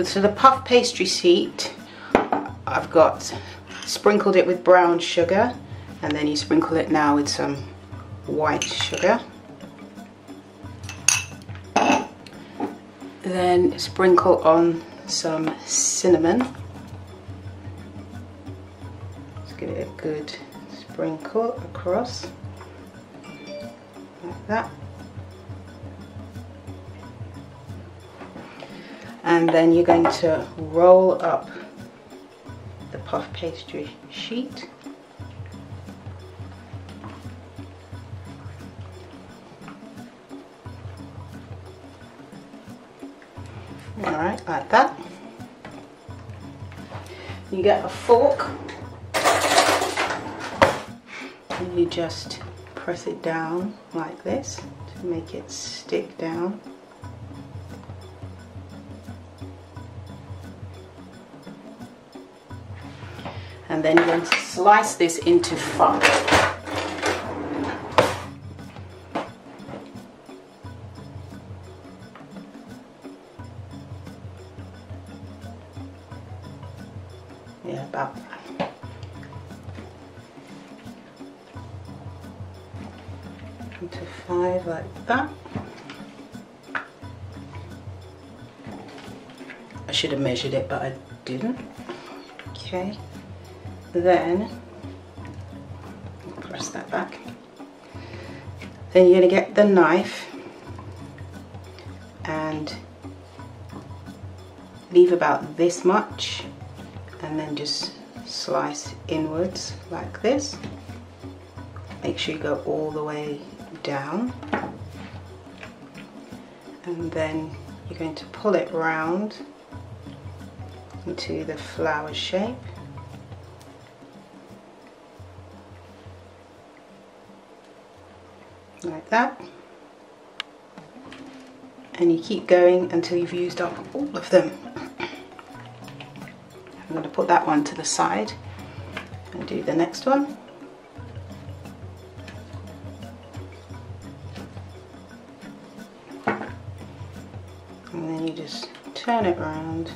So the puff pastry sheet, I've got sprinkled it with brown sugar, and then you sprinkle it now with some white sugar. Then sprinkle on some cinnamon. Just give it a good sprinkle across, like that. And then you're going to roll up the puff pastry sheet. Alright, like that. You get a fork and you just press it down like this to make it stick down. And then you're going to slice this into 5. Yeah, about that. Into 5 like that. I should have measured it, but I didn't. Okay. Then press that back. Then you're going to get the knife and leave about this much, and then just slice inwards like this. Make sure you go all the way down, and then you're going to pull it round into the flower shape. Like that, and you keep going until you've used up all of them. I'm going to put that one to the side and do the next one. And then you just turn it around.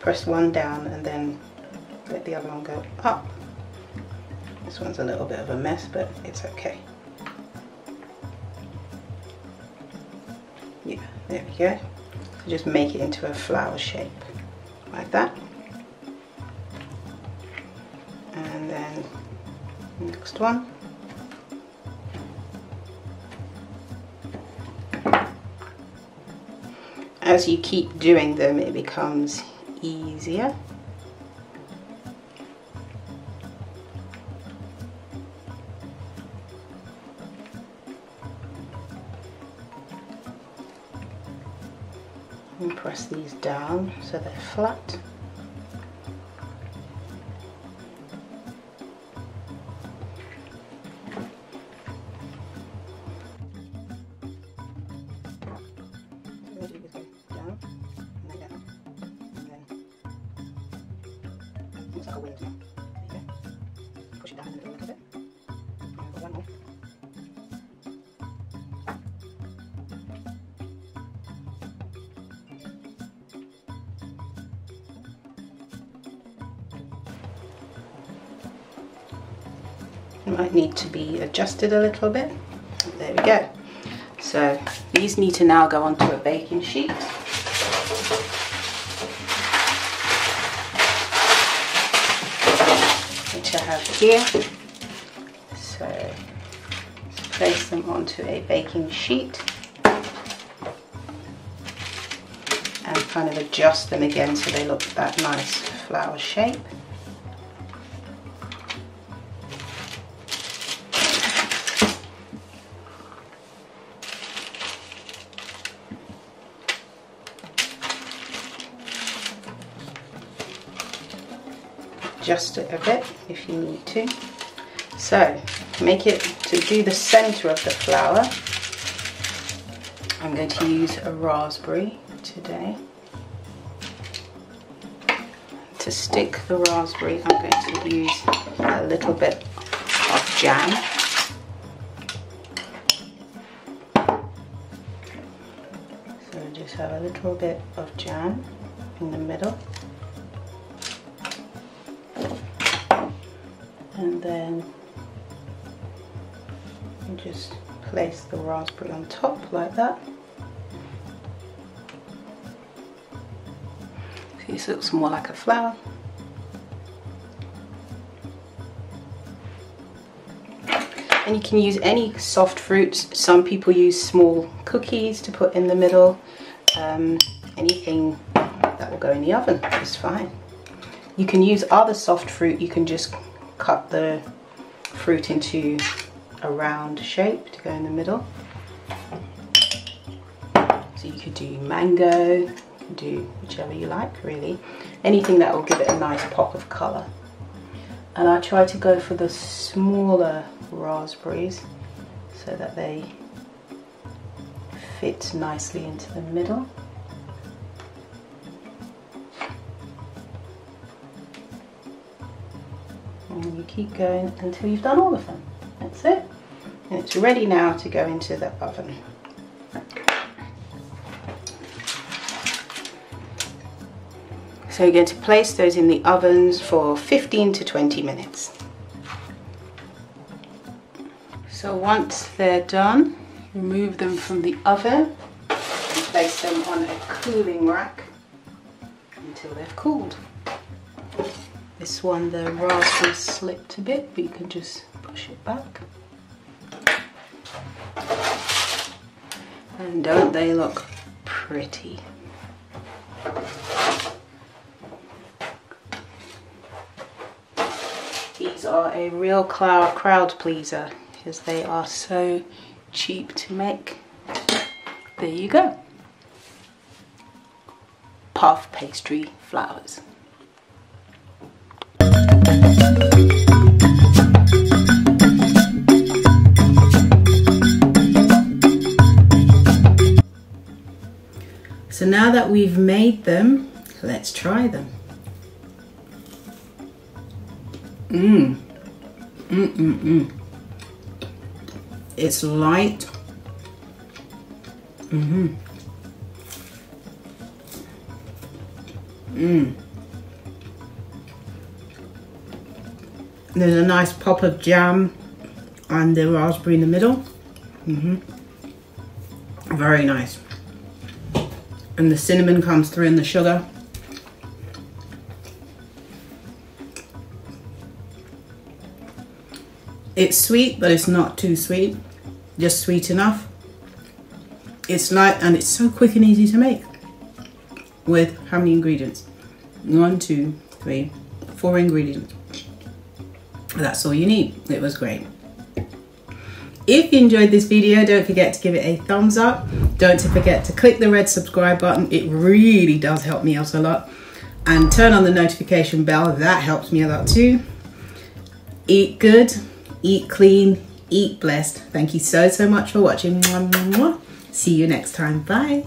Press one down and then let the other one go up. This one's a little bit of a mess, but it's okay. Yeah, there we go. So just make it into a flower shape like that. And then next one. As you keep doing them, it becomes easier. And press these down so they're flat. Push it down in the middle a little bit. And one more. It might need to be adjusted a little bit. There we go. So these need to now go onto a baking sheet. Which I have here. So let's place them onto a baking sheet and kind of adjust them again so they look that nice flower shape. Adjust it a bit if you need to. So make it to do the center of the flower. I'm going to use a raspberry today. To stick the raspberry, I'm going to use a little bit of jam. So just have a little bit of jam in the middle. And then you just place the raspberry on top like that. So this looks more like a flower. And you can use any soft fruits. Some people use small cookies to put in the middle. Anything that will go in the oven is fine. You can use other soft fruit. You can just cut the fruit into a round shape to go in the middle. So you could do mango, you can do whichever you like really. Anything that will give it a nice pop of colour. And I try to go for the smaller raspberries so that they fit nicely into the middle. And you keep going until you've done all of them. That's it. And it's ready now to go into the oven. So you're going to place those in the ovens for 15 to 20 minutes. So once they're done, remove them from the oven and place them on a cooling rack until they've cooled. This one, the raspberry slipped a bit, but you can just push it back. And don't they look pretty? These are a real crowd pleaser because they are so cheap to make. There you go. Puff pastry flowers. So now that we've made them, let's try them. It's light. There's a nice pop of jam and the raspberry in the middle. Very nice. And the cinnamon comes through in the sugar. It's sweet, but it's not too sweet. Just sweet enough. It's light and it's so quick and easy to make. With how many ingredients? 1, 2, 3, 4 ingredients. That's all you need. It was great. If you enjoyed this video, don't forget to give it a thumbs up. Don't forget to click the red subscribe button. It really does help me out a lot. And turn on the notification bell. That helps me a lot too. Eat good, eat clean, eat blessed. Thank you so much for watching. See you next time. Bye.